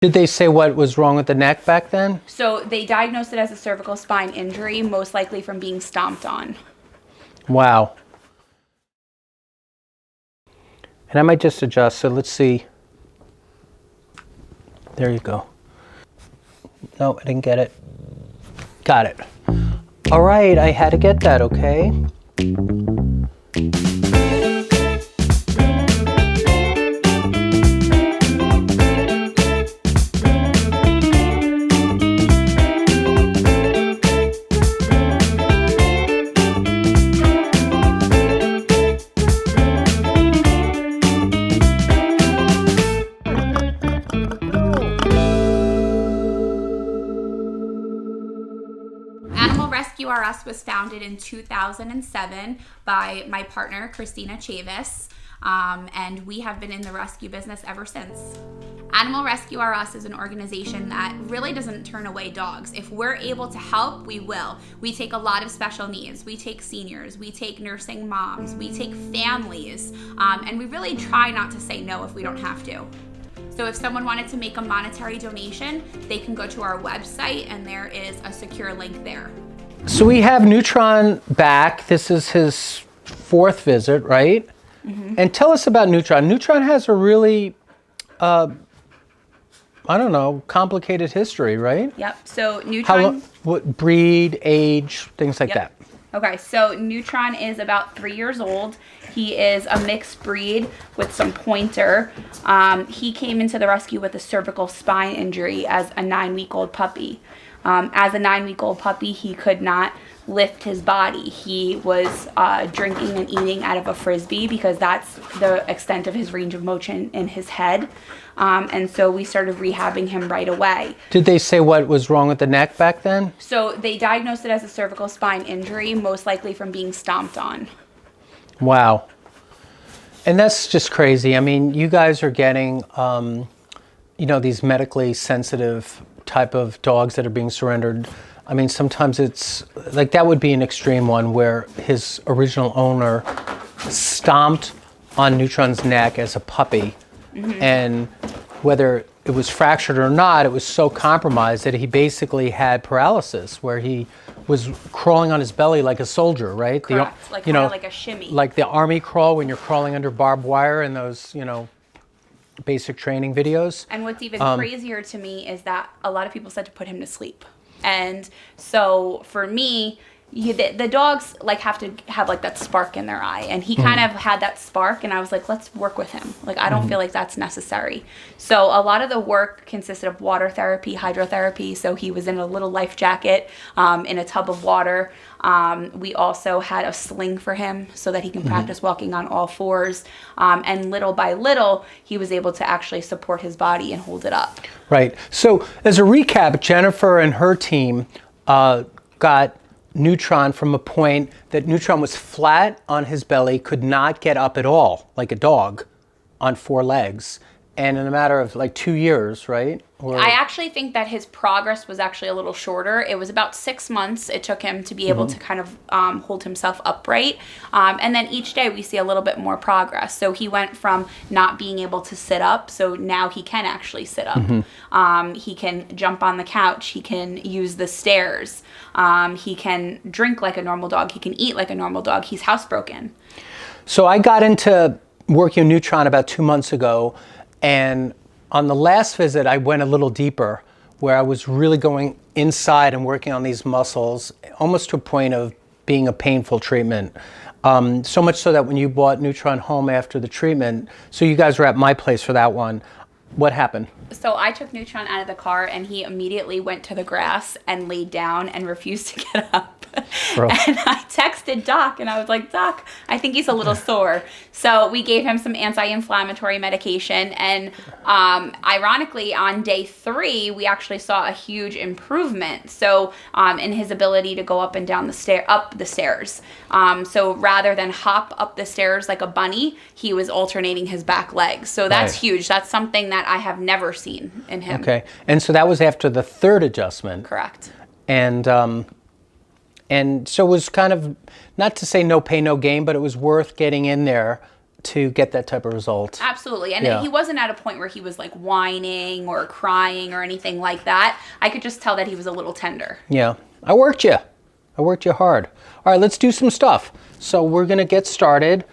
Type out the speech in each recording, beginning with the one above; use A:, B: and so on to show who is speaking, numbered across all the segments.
A: Did they say what was wrong with the neck back then?
B: So they diagnosed it as a cervical spine injury, most likely from being stomped on.
A: Wow. And I might just adjust, so let's see. There you go. No, I didn't get it. Got it. All right, I had to get that, okay?
B: ARRUS was founded in 2007 by my partner, Christina Chavis, and we have been in the rescue business ever since. Animal Rescue ARRUS is an organization that really doesn't turn away dogs. If we're able to help, we will. We take a lot of special needs. We take seniors, we take nursing moms, we take families, and we really try not to say no if we don't have to. So if someone wanted to make a monetary donation, they can go to our website and there is a secure link there.
A: So we have Neutron back. This is his 4th visit, right? Mm-hmm. And tell us about Neutron. Neutron has a really, I don't know, complicated history, right?
B: Yep. So Neutron.
A: What breed, age, things like that.
B: Okay, so Neutron is about 3 years old. He is a mixed breed with some pointer. He came into the rescue with a cervical spine injury as a 9-week-old puppy. As a 9-week-old puppy, he could not lift his body. He was drinking and eating out of a Frisbee because that's the extent of his range of motion in his head. And so we started rehabbing him right away.
A: Did they say what was wrong with the neck back then?
B: So they diagnosed it as a cervical spine injury, most likely from being stomped on.
A: Wow. And that's just crazy. I mean, you guys are getting, these medically sensitive type of dogs that are being surrendered. I mean, sometimes it's like that would be an extreme one where his original owner stomped on Neutron's neck as a puppy. Mm-hmm. And whether it was fractured or not, it was so compromised that he basically had paralysis where he was crawling on his belly like a soldier, right?
B: Correct. Like a shimmy.
A: Like the army crawl when you're crawling under barbed wire in those, basic training videos.
B: And what's even crazier to me is that a lot of people said to put him to sleep. And so for me, the dogs have to have that spark in their eye, and he kind of had that spark, and I was like, let's work with him. I don't feel like that's necessary. So a lot of the work consisted of water therapy, hydrotherapy. So he was in a little life jacket in a tub of water. We also had a sling for him so that he can practice walking on all fours. And little by little, he was able to actually support his body and hold it up.
A: Right. So as a recap, Jennifer and her team got Neutron from a point that Neutron was flat on his belly, could not get up at all, like a dog, on 4 legs. And in a matter of 2 years, right?
B: I actually think that his progress was actually a little shorter. It was about 6 months it took him to be able to kind of hold himself upright. And then each day we see a little bit more progress. So he went from not being able to sit up, so now he can actually sit up. He can jump on the couch. He can use the stairs. He can drink like a normal dog. He can eat like a normal dog. He's housebroken.
A: So I got into working on Neutron about 2 months ago. And on the last visit, I went a little deeper, where I was really going inside and working on these muscles, almost to a point of being a painful treatment. So much so that when you brought Neutron home after the treatment, so you guys were at my place for that one, what happened?
B: So I took Neutron out of the car, and he immediately went to the grass and laid down and refused to get up. And I texted Doc, and I was like, Doc, I think he's a little sore. So we gave him some anti-inflammatory medication, and ironically, on day 3, we actually saw a huge improvement. So in his ability to go up and down up the stairs. So rather than hop up the stairs like a bunny, he was alternating his back legs. So that's huge. That's something that I have never seen in him.
A: Okay, and so that was after the 3rd adjustment.
B: Correct.
A: And so it was kind of, not to say no pain, no gain, but it was worth getting in there to get that type of result.
B: Absolutely. And
A: Yeah.
B: he wasn't at a point where he was like whining or crying or anything like that. I could just tell that he was a little tender.
A: Yeah. I worked you hard. All right, let's do some stuff. So we're going to get started.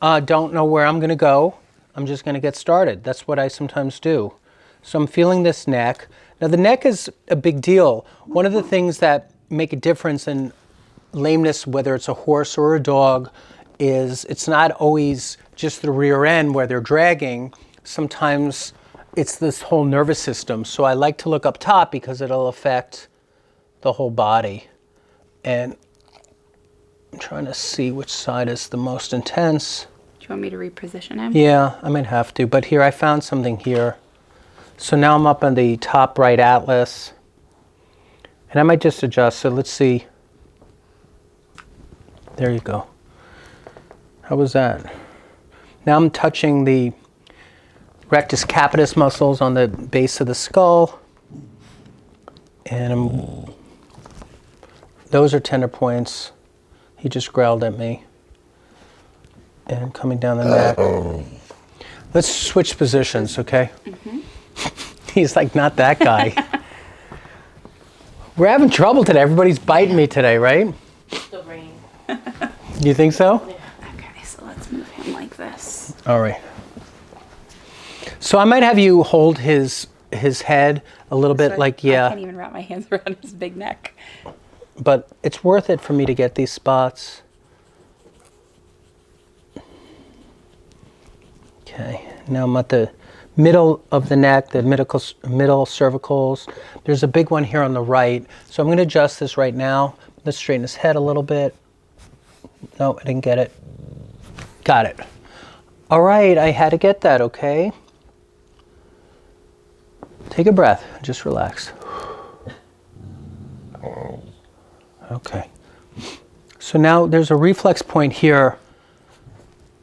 A: Don't know where I'm going to go. I'm just going to get started. That's what I sometimes do. So I'm feeling this neck. Now the neck is a big deal. One of the things that make a difference in lameness, whether it's a horse or a dog, is it's not always just the rear end where they're dragging. Sometimes it's this whole nervous system. So I like to look up top because it'll affect the whole body. And I'm trying to see which side is the most intense.
B: Do you want me to reposition him?
A: Yeah, I might have to. But here, I found something here. So now I'm up on the top right atlas. And I might just adjust. So let's see. There you go. How was that? Now I'm touching the rectus capitis muscles on the base of the skull. And those are tender points. He just growled at me. And coming down the neck. Let's switch positions, okay? Mm-hmm. He's like, not that guy. We're having trouble today. Everybody's biting me today, right?
C: The rain.
A: You think so?
C: Yeah.
B: Okay, so let's move him like this.
A: All right. So I might have you hold his head a little bit,
B: So
A: like,
B: I
A: yeah.
B: can't even wrap my hands around his big neck.
A: But it's worth it for me to get these spots. Okay, now I'm at the middle of the neck, the middle cervicals. There's a big one here on the right. So I'm going to adjust this right now. Let's straighten his head a little bit. No, I didn't get it. Got it. All right, I had to get that, okay? Take a breath, just relax. Okay. So now there's a reflex point here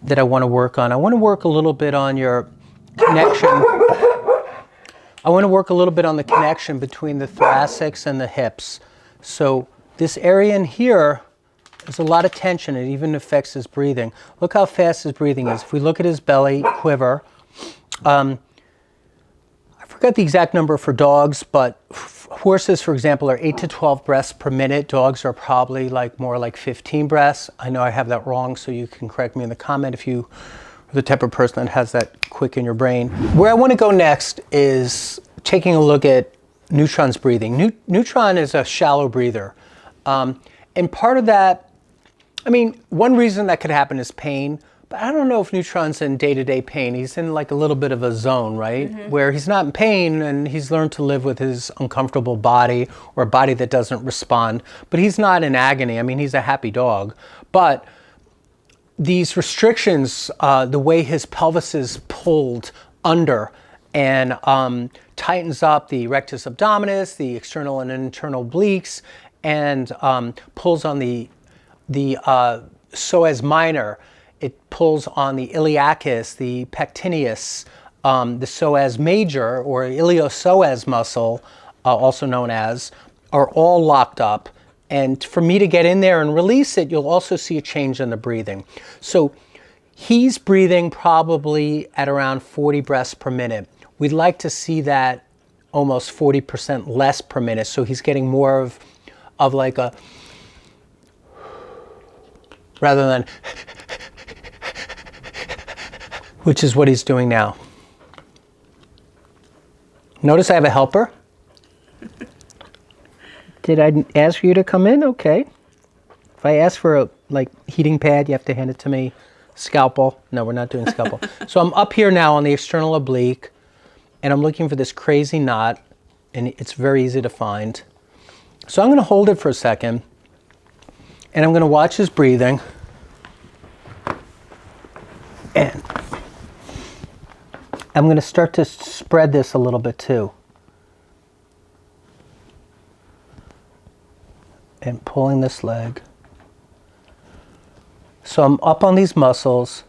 A: that I want to work on. I want to work a little bit on your connection. I want to work a little bit on the connection between the thoracics and the hips. So this area in here, there's a lot of tension. It even affects his breathing. Look how fast his breathing is. If we look at his belly quiver, I forgot the exact number for dogs, but horses, for example, are 8 to 12 breaths per minute. Dogs are probably more like 15 breaths. I know I have that wrong, so you can correct me in the comment if you are the type of person that has that quick in your brain. Where I want to go next is taking a look at Neutron's breathing. Neutron is a shallow breather. And part of that, I mean, one reason that could happen is pain. But I don't know if Neutron's in day-to-day pain. He's in like a little bit of a zone, right? Mm-hmm. Where he's not in pain and he's learned to live with his uncomfortable body or a body that doesn't respond. But he's not in agony. I mean, he's a happy dog. But these restrictions, the way his pelvis is pulled under and tightens up the rectus abdominis, the external and internal obliques, and pulls on the psoas minor. It pulls on the iliacus, the pectineus, the psoas major, or iliopsoas muscle, also known as, are all locked up. And for me to get in there and release it, you'll also see a change in the breathing. So he's breathing probably at around 40 breaths per minute. We'd like to see that almost 40% less per minute. So he's getting more of like a, rather than, which is what he's doing now. Notice I have a helper. Did I ask you to come in? Okay. If I ask for a heating pad, you have to hand it to me. Scalpel. No, we're not doing scalpel. So I'm up here now on the external oblique, and I'm looking for this crazy knot, and it's very easy to find. So I'm going to hold it for a second, and I'm going to watch his breathing. And I'm going to start to spread this a little bit too. And pulling this leg. So I'm up on these muscles.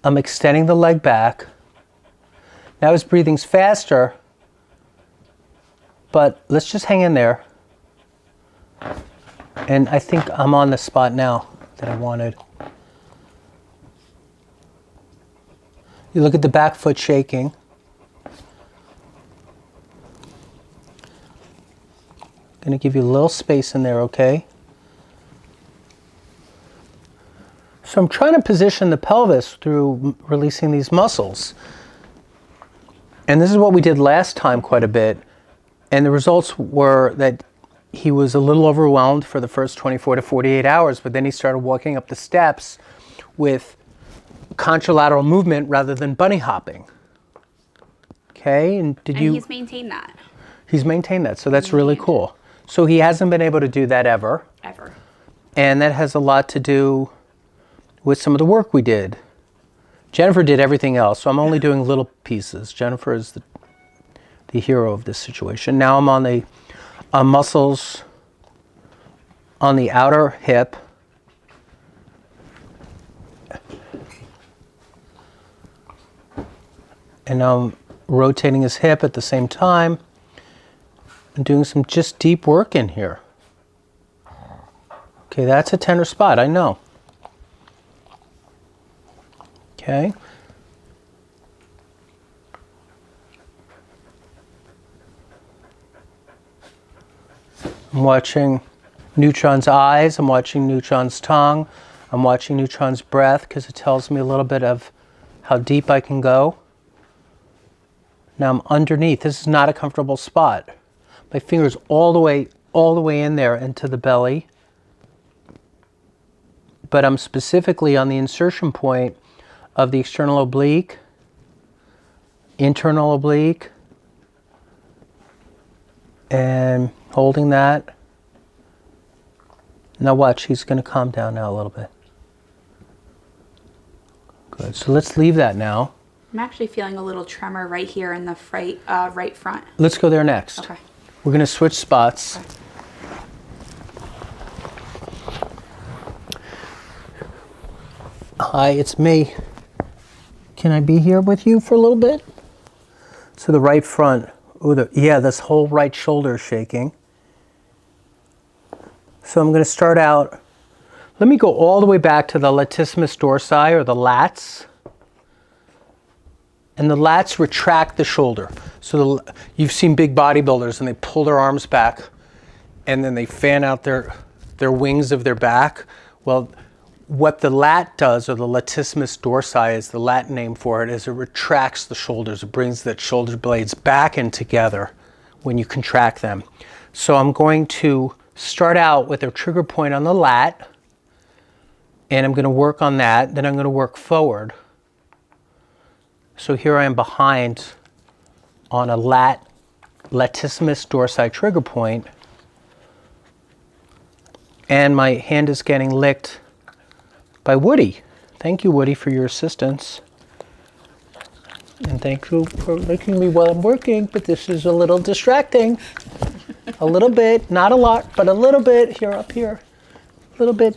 A: I'm extending the leg back. Now his breathing's faster, but let's just hang in there. And I think I'm on the spot now that I wanted. You look at the back foot shaking. Going to give you a little space in there, okay? So I'm trying to position the pelvis through releasing these muscles. And this is what we did last time quite a bit. And the results were that he was a little overwhelmed for the first 24 to 48 hours, but then he started walking up the steps with contralateral movement rather than bunny hopping. Okay, and
B: he's maintained that.
A: He's maintained that, so that's really cool. So he hasn't been able to do that ever.
B: Ever. And
A: that has a lot to do with some of the work we did. Jennifer did everything else, so I'm only doing little pieces. Jennifer is the hero of this situation. Now I'm on the muscles on the outer hip. And now I'm rotating his hip at the same time and doing some just deep work in here. Okay, that's a tender spot, I know. Okay. I'm watching Neutron's eyes, I'm watching Neutron's tongue, I'm watching Neutron's breath because it tells me a little bit of how deep I can go. Now I'm underneath. This is not a comfortable spot. My finger's all the way in there into the belly. But I'm specifically on the insertion point of the external oblique, internal oblique, and holding that. Now watch, he's going to calm down now a little bit. Good, so let's leave that now.
B: I'm actually feeling a little tremor right here in the right front.
A: Let's go there next.
B: Okay.
A: We're going to switch spots.
B: Okay.
A: Hi, it's me. Can I be here with you for a little bit? So the right front. Ooh, yeah, this whole right shoulder is shaking. So I'm going to start out. Let me go all the way back to the latissimus dorsi, or the lats. And the lats retract the shoulder. So you've seen big bodybuilders and they pull their arms back and then they fan out their wings of their back. Well, what the lat does, or the latissimus dorsi is the Latin name for it, is it retracts the shoulders. It brings the shoulder blades back in together when you contract them. So I'm going to start out with a trigger point on the lat, and I'm going to work on that. Then I'm going to work forward. So here I am behind on a latissimus dorsi trigger point, and my hand is getting licked by Woody. Thank you, Woody, for your assistance. And thank you for licking me while I'm working, but this is a little distracting. A little bit, not a lot, but a little bit. Here, up here. A little bit.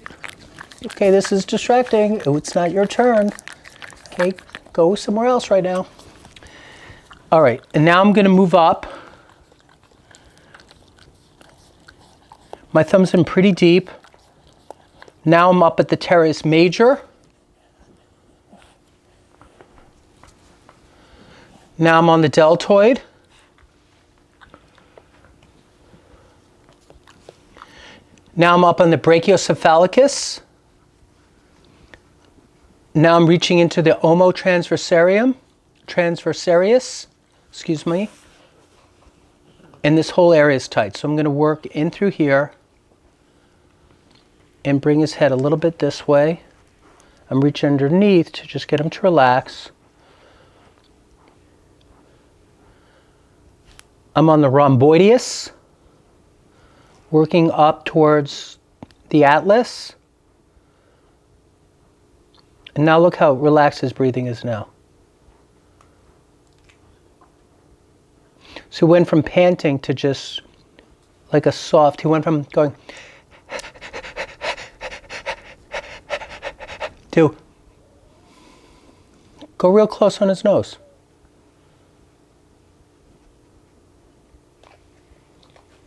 A: Okay, this is distracting. Oh, it's not your turn. Okay, go somewhere else right now. All right, and now I'm going to move up. My thumb's in pretty deep. Now I'm up at the teres major. Now I'm on the deltoid. Now I'm up on the brachiocephalicus. Now I'm reaching into the transversarius, excuse me. And this whole area is tight. So I'm going to work in through here and bring his head a little bit this way. I'm reaching underneath to just get him to relax. I'm on the rhomboideus, working up towards the atlas. And now look how relaxed his breathing is now. So he went from panting to just like a soft, he went from going to go real close on his nose.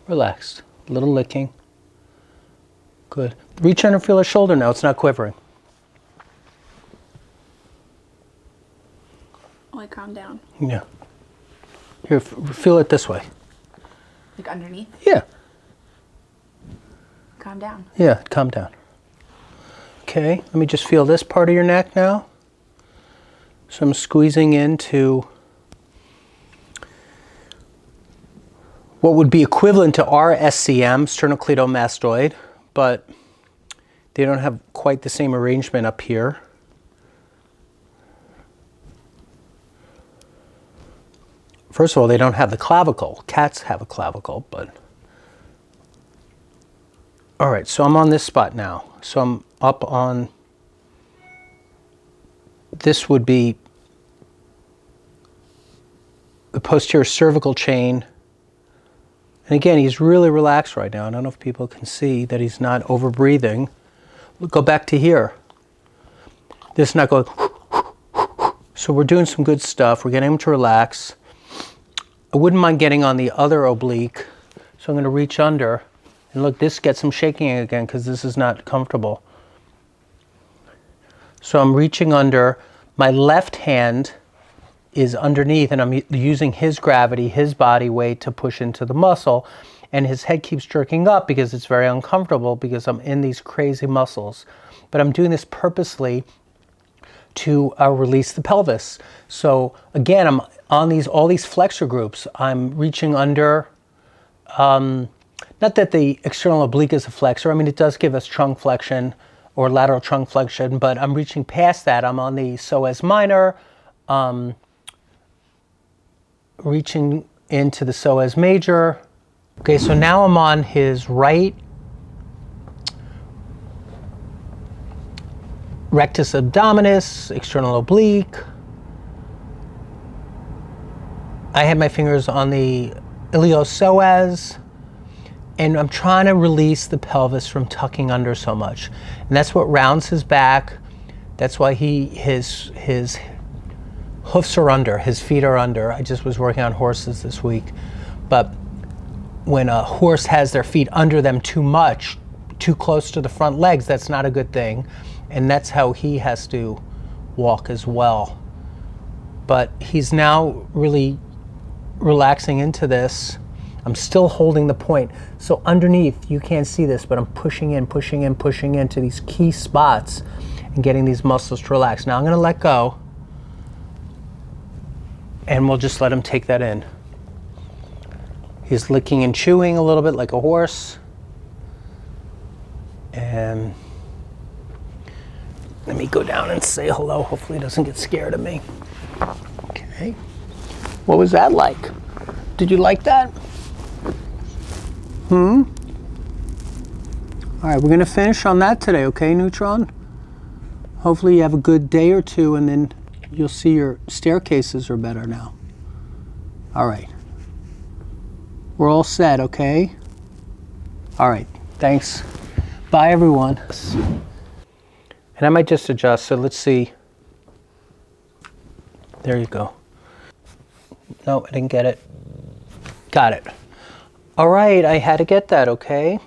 A: Relaxed, a little licking. Good. Reach under, feel his shoulder now, it's not quivering.
B: calm down.
A: Yeah. Here, feel it this way.
B: Like underneath?
A: Yeah.
B: Calm down.
A: Yeah, calm down. Okay, let me just feel this part of your neck now. So I'm squeezing into what would be equivalent to our SCM, sternocleidomastoid, but they don't have quite the same arrangement up here. First of all, they don't have the clavicle. Cats have a clavicle, but... All right, so I'm on this spot now. So I'm up on... This would be the posterior cervical chain. And again, he's really relaxed right now. I don't know if people can see that he's not over-breathing. Go back to here. This is not going... So we're doing some good stuff. We're getting him to relax. I wouldn't mind getting on the other oblique. So I'm going to reach under. And look, this gets him shaking again because this is not comfortable. So I'm reaching under. My left hand is underneath, and I'm using his gravity, his body weight to push into the muscle. And his head keeps jerking up because it's very uncomfortable because I'm in these crazy muscles. But I'm doing this purposely to release the pelvis. So again, I'm on all these flexor groups. I'm reaching under. Not that the external oblique is a flexor. I mean, it does give us trunk flexion or lateral trunk flexion, but I'm reaching past that. I'm on the psoas minor, reaching into the psoas major. Okay, so now I'm on his right rectus abdominis, external oblique. I have my fingers on the iliopsoas, and I'm trying to release the pelvis from tucking under so much. And that's what rounds his back. That's why his hoofs are under, his feet are under. I just was working on horses this week. But when a horse has their feet under them too much, too close to the front legs, that's not a good thing. And that's how he has to walk as well. But he's now really relaxing into this. I'm still holding the point. So underneath, you can't see this, but I'm pushing in, pushing in, pushing into these key spots and getting these muscles to relax. Now I'm gonna let go, and we'll just let him take that in. He's licking and chewing a little bit like a horse. And let me go down and say hello. Hopefully he doesn't get scared of me. Okay. What was that like? Did you like that? All right, we're gonna finish on that today, okay, Neutron? Hopefully you have a good day or two, and then you'll see your staircases are better now. All right. We're all set, okay? All right, thanks. Bye, everyone. And I might just adjust, so let's see. There you go. No, I didn't get it. Got it. All right, I had to get that, okay?